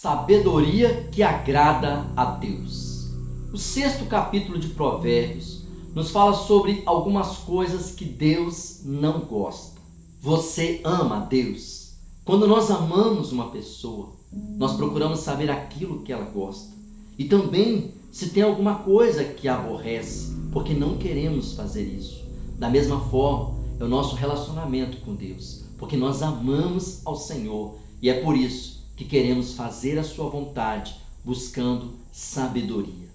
Sabedoria que agrada a Deus. O 6º capítulo de Provérbios nos fala sobre algumas coisas que Deus não gosta. Você ama a Deus? Quando nós amamos uma pessoa, nós procuramos saber aquilo que ela gosta. E também se tem alguma coisa que a aborrece, porque não queremos fazer isso. Da mesma forma, é o nosso relacionamento com Deus, porque nós amamos ao Senhor e é por isso que queremos fazer a sua vontade, buscando sabedoria.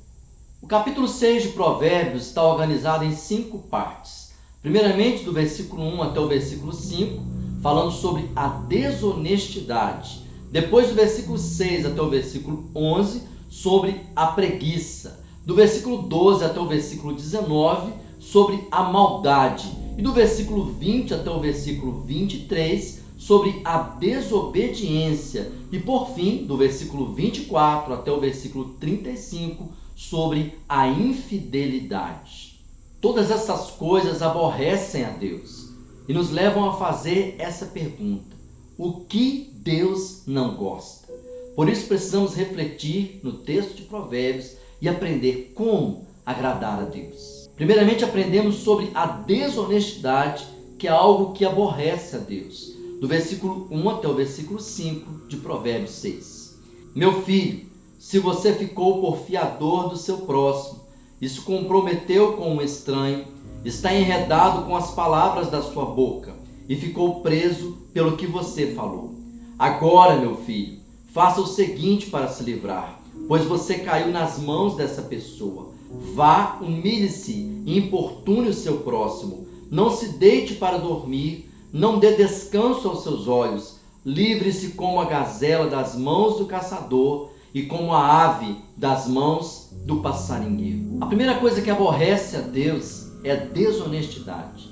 O capítulo 6 de Provérbios está organizado em 5 partes. Primeiramente, do versículo 1 até o versículo 5, falando sobre a desonestidade. Depois, do versículo 6 até o versículo 11, sobre a preguiça. Do versículo 12 até o versículo 19, sobre a maldade. E do versículo 20 até o versículo 23, sobre a desobediência. E por fim, do versículo 24 até o versículo 35, sobre a infidelidade. Todas essas coisas aborrecem a Deus e nos levam a fazer essa pergunta: o que Deus não gosta? Por isso precisamos refletir no texto de Provérbios e aprender como agradar a Deus. Primeiramente, aprendemos sobre a desonestidade, que é algo que aborrece a Deus. Do versículo 1 até o versículo 5 de Provérbios 6. Meu filho, se você ficou por fiador do seu próximo e se comprometeu com um estranho, está enredado com as palavras da sua boca e ficou preso pelo que você falou. Agora, meu filho, faça o seguinte para se livrar, pois você caiu nas mãos dessa pessoa. Vá, humilhe-se e importune o seu próximo. Não se deite para dormir, não dê descanso aos seus olhos. Livre-se como a gazela das mãos do caçador e como a ave das mãos do passarinheiro. A primeira coisa que aborrece a Deus é a desonestidade.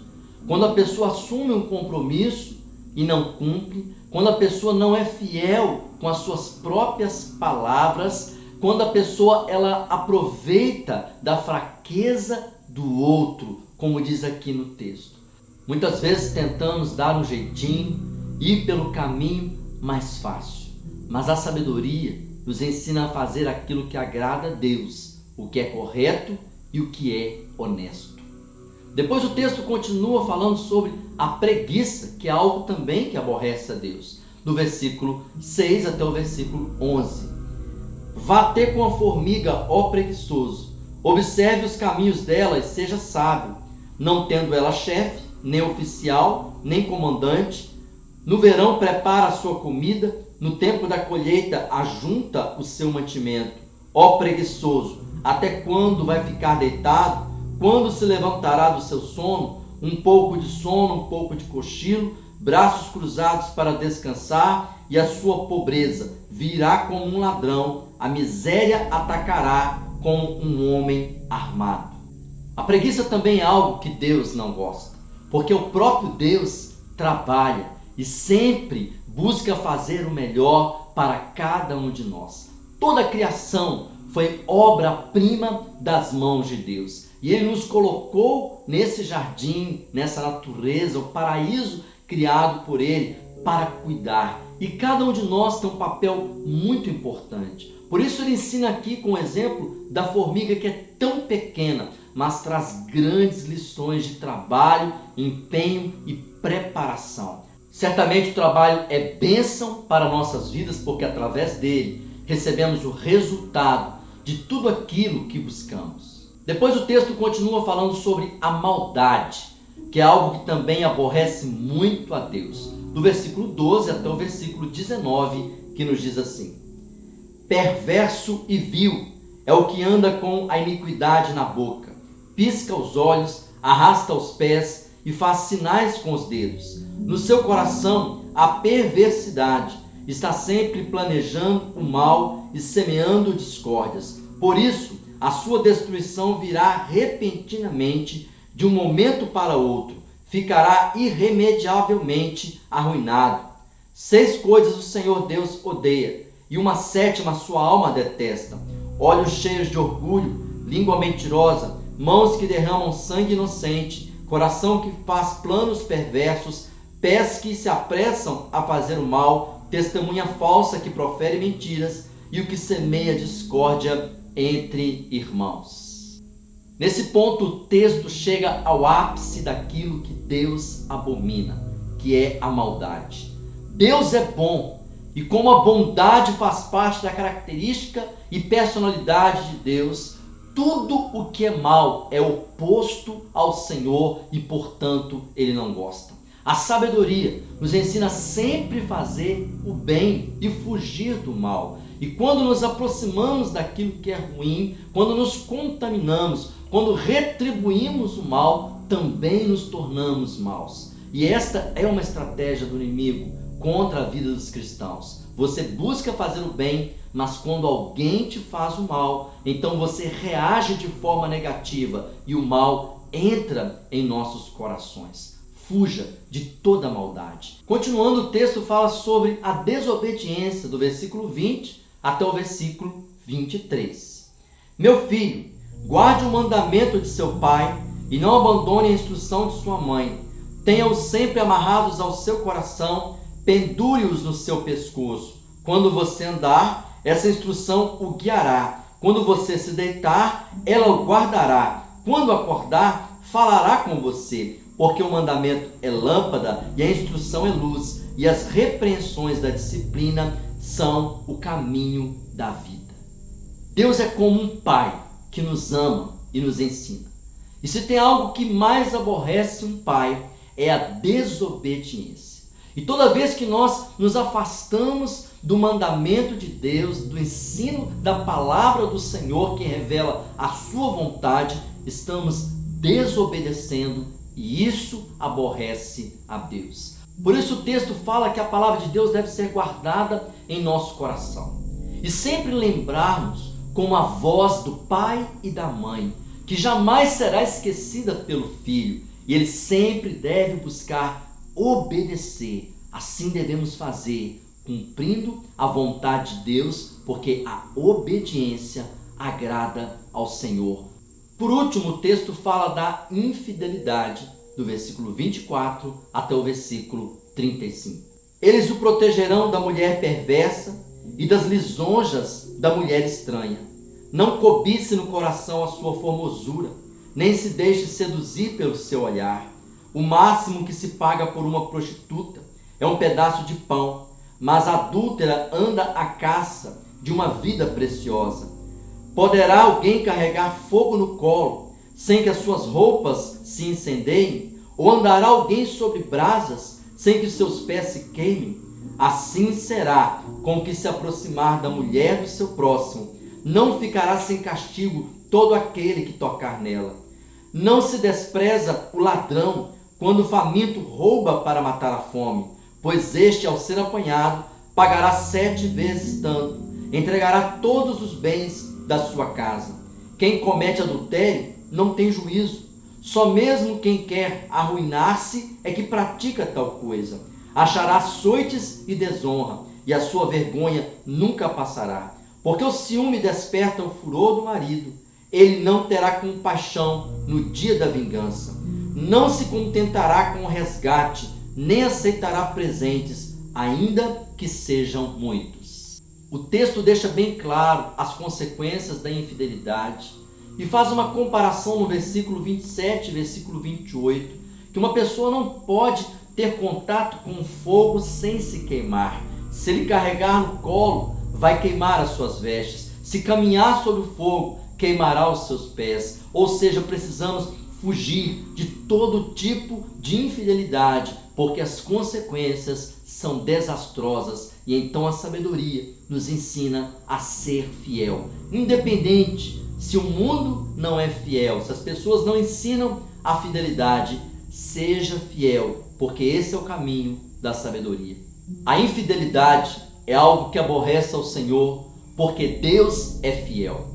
Quando a pessoa assume um compromisso e não cumpre, quando a pessoa não é fiel com as suas próprias palavras, quando a pessoa ela aproveita da fraqueza do outro, como diz aqui no texto. Muitas vezes tentamos dar um jeitinho, ir pelo caminho mais fácil, mas a sabedoria nos ensina a fazer aquilo que agrada a Deus, o que é correto e o que é honesto. Depois o texto continua falando sobre a preguiça, que é algo também que aborrece a Deus, do versículo 6 até o versículo 11. Vá ter com a formiga, ó preguiçoso, observe os caminhos dela e seja sábio, não tendo ela chefe, nem oficial, nem comandante. No verão prepara a sua comida, no tempo da colheita ajunta o seu mantimento. Ó preguiçoso, até quando vai ficar deitado? Quando se levantará do seu sono? Um pouco de sono, um pouco de cochilo, braços cruzados para descansar, e a sua pobreza virá como um ladrão, a miséria atacará como um homem armado. A preguiça também é algo que Deus não gosta, porque o próprio Deus trabalha e sempre busca fazer o melhor para cada um de nós. Toda a criação foi obra-prima das mãos de Deus. E Ele nos colocou nesse jardim, nessa natureza, o paraíso criado por Ele para cuidar. E cada um de nós tem um papel muito importante. Por isso Ele ensina aqui com o exemplo da formiga, que é tão pequena, mas traz grandes lições de trabalho, empenho e preparação. Certamente o trabalho é bênção para nossas vidas, porque através dele recebemos o resultado de tudo aquilo que buscamos. Depois o texto continua falando sobre a maldade, que é algo que também aborrece muito a Deus. Do versículo 12 até o versículo 19, que nos diz assim: perverso e vil é o que anda com a iniquidade na boca, pisca os olhos, arrasta os pés e faz sinais com os dedos. No seu coração há perversidade, está sempre planejando o mal e semeando discórdias. Por isso, a sua destruição virá repentinamente, de um momento para outro, ficará irremediavelmente arruinado. 6 coisas o Senhor Deus odeia, e uma 7ª sua alma detesta: olhos cheios de orgulho, língua mentirosa, mãos que derramam sangue inocente, coração que faz planos perversos, pés que se apressam a fazer o mal, testemunha falsa que profere mentiras e o que semeia discórdia entre irmãos. Nesse ponto, o texto chega ao ápice daquilo que Deus abomina, que é a maldade. Deus é bom, e como a bondade faz parte da característica e personalidade de Deus, tudo o que é mal é oposto ao Senhor e, portanto, Ele não gosta. A sabedoria nos ensina a sempre fazer o bem e fugir do mal. E quando nos aproximamos daquilo que é ruim, quando nos contaminamos, quando retribuímos o mal, também nos tornamos maus. E esta é uma estratégia do inimigo contra a vida dos cristãos. Você busca fazer o bem, mas quando alguém te faz o mal, então você reage de forma negativa e o mal entra em nossos corações. Fuja de toda maldade. Continuando, o texto fala sobre a desobediência do versículo 20 até o versículo 23. Meu filho, guarde o mandamento de seu pai e não abandone a instrução de sua mãe. Tenha-os sempre amarrados ao seu coração, pendure-os no seu pescoço. Quando você andar, essa instrução o guiará. Quando você se deitar, ela o guardará. Quando acordar, falará com você. Porque o mandamento é lâmpada e a instrução é luz, e as repreensões da disciplina são o caminho da vida. Deus é como um pai que nos ama e nos ensina. E se tem algo que mais aborrece um pai, é a desobediência. E toda vez que nós nos afastamos do mandamento de Deus, do ensino da palavra do Senhor que revela a sua vontade, estamos desobedecendo. E isso aborrece a Deus. Por isso o texto fala que a palavra de Deus deve ser guardada em nosso coração. E sempre lembrarmos como a voz do pai e da mãe, que jamais será esquecida pelo filho. E ele sempre deve buscar obedecer. Assim devemos fazer, cumprindo a vontade de Deus, porque a obediência agrada ao Senhor. Por último, o texto fala da infidelidade, do versículo 24 até o versículo 35. Eles o protegerão da mulher perversa e das lisonjas da mulher estranha. Não cobice no coração a sua formosura, nem se deixe seduzir pelo seu olhar. O máximo que se paga por uma prostituta é um pedaço de pão, mas a adúltera anda à caça de uma vida preciosa. Poderá alguém carregar fogo no colo, sem que as suas roupas se incendeiem? Ou andará alguém sobre brasas, sem que seus pés se queimem? Assim será com o que se aproximar da mulher do seu próximo. Não ficará sem castigo todo aquele que tocar nela. Não se despreza o ladrão, quando o faminto rouba para matar a fome, pois este, ao ser apanhado, pagará 7 vezes tanto, entregará todos os bens da sua casa. Quem comete adultério não tem juízo. Só mesmo quem quer arruinar-se é que pratica tal coisa. Achará açoites e desonra, e a sua vergonha nunca passará. Porque o ciúme desperta o furor do marido. Ele não terá compaixão no dia da vingança. Não se contentará com o resgate, nem aceitará presentes, ainda que sejam muitos. O texto deixa bem claro as consequências da infidelidade e faz uma comparação no versículo 27 e versículo 28, que uma pessoa não pode ter contato com o fogo sem se queimar. Se ele carregar no colo, vai queimar as suas vestes. Se caminhar sobre o fogo, queimará os seus pés. Ou seja, precisamos fugir de todo tipo de infidelidade, porque as consequências são desastrosas. E então a sabedoria nos ensina a ser fiel, independente se o mundo não é fiel, se as pessoas não ensinam a fidelidade. Seja fiel, porque esse é o caminho da sabedoria. A infidelidade é algo que aborrece ao Senhor, porque Deus é fiel.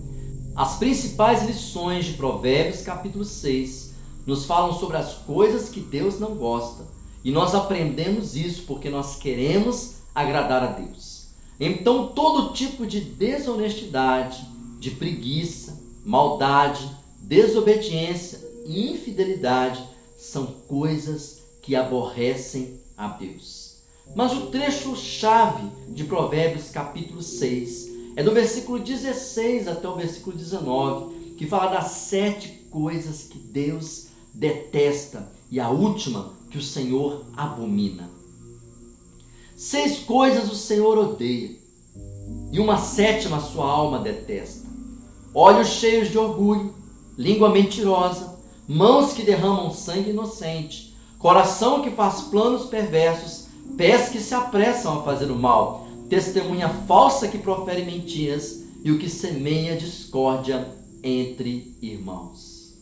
As principais lições de Provérbios capítulo 6 nos falam sobre as coisas que Deus não gosta. E nós aprendemos isso porque nós queremos agradar a Deus. Então todo tipo de desonestidade, de preguiça, maldade, desobediência e infidelidade são coisas que aborrecem a Deus. Mas o trecho-chave de Provérbios capítulo 6 é do versículo 16 até o versículo 19, que fala das 7 coisas que Deus detesta e a última que o Senhor abomina. 6 coisas o Senhor odeia e uma 7ª sua alma detesta: olhos cheios de orgulho, língua mentirosa, mãos que derramam sangue inocente, coração que faz planos perversos, pés que se apressam a fazer o mal, testemunha falsa que profere mentiras e o que semeia discórdia entre irmãos.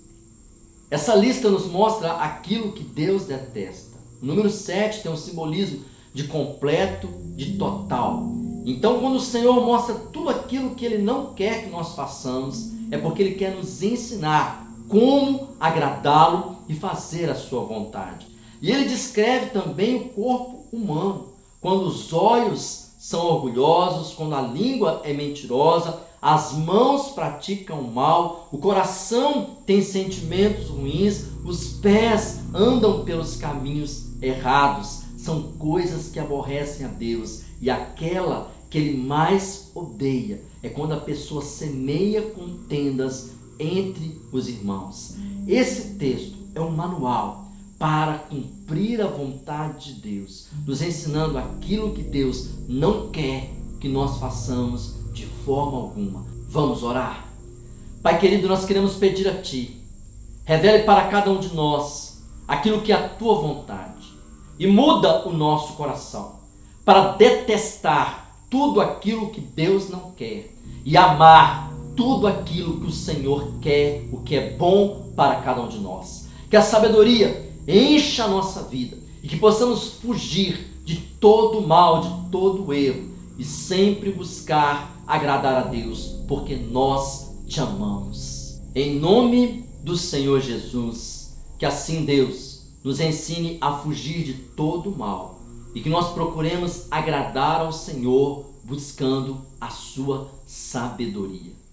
Essa lista nos mostra aquilo que Deus detesta. O número 7 tem um simbolismo de completo, de total. Então, quando o Senhor mostra tudo aquilo que Ele não quer que nós façamos, é porque Ele quer nos ensinar como agradá-lo e fazer a sua vontade. E Ele descreve também o corpo humano, quando os olhos são orgulhosos, quando a língua é mentirosa, as mãos praticam mal, o coração tem sentimentos ruins, os pés andam pelos caminhos errados. São coisas que aborrecem a Deus, e aquela que Ele mais odeia é quando a pessoa semeia contendas entre os irmãos. Esse texto é um manual para cumprir a vontade de Deus, nos ensinando aquilo que Deus não quer que nós façamos de forma alguma. Vamos orar? Pai querido, nós queremos pedir a Ti, revele para cada um de nós aquilo que é a Tua vontade e muda o nosso coração para detestar tudo aquilo que Deus não quer e amar tudo aquilo que o Senhor quer, o que é bom para cada um de nós. Que a sabedoria encha a nossa vida e que possamos fugir de todo mal, de todo erro e sempre buscar agradar a Deus, porque nós te amamos. Em nome do Senhor Jesus, que assim Deus nos ensine a fugir de todo mal e que nós procuremos agradar ao Senhor buscando a sua sabedoria.